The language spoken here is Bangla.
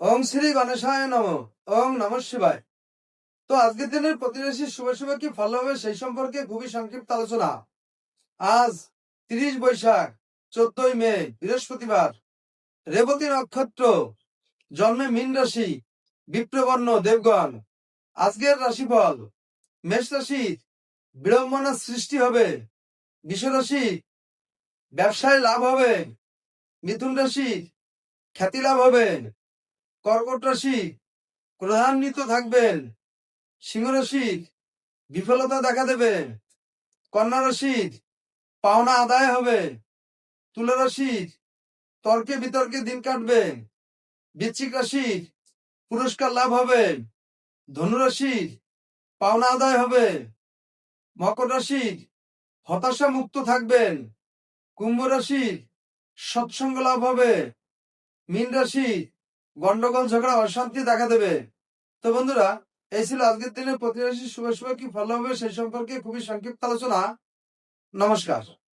ওং শ্রী গণেশায় নম। ওং নম শিবায়। তো আজকের দিনের প্রতিবেশী শুভ শুভ কি ফল হবে সেই সম্পর্কে খুবই সংক্ষিপ্ত আলোচনা। আজ 30 বৈশাখ 14 মে বৃহস্পতিবার, রেবতী নক্ষত্র, জন্মে মীন রাশি, বিপ্রবর্ণ দেবগণ। আজকের রাশিফল: মেষ রাশি বিড়ম্বনার সৃষ্টি হবে। বৃষ রাশি ব্যবসায় লাভ হবে। মিথুন রাশি খ্যাতি লাভ হবে। কর্কট রাশি ক্রোধান্বিত থাকবেন। সিংহ রাশি বিফলতা দেখা দেবে। কন্যা রাশির পাওনা আদায় হবে। তুলা রাশির তর্কে বিতর্কে দিন কাটবে। বৃশ্চিক রাশির পুরস্কার লাভ হবে। ধনু রাশির পাওনা আদায় হবে। মকর রাশির হতাশা মুক্ত থাকবেন। কুম্ভ রাশির সৎসঙ্গ লাভ হবে। মীন রাশি গন্ডগোল ঝগড়া অশান্তি দেখা দেবে। তো বন্ধুরা, এই ছিল আজকের দিনের প্রতি রাশি শুভ শুভ কি ফল হবে সেই সম্পর্কে খুবই সংক্ষিপ্ত আলোচনা। নমস্কার।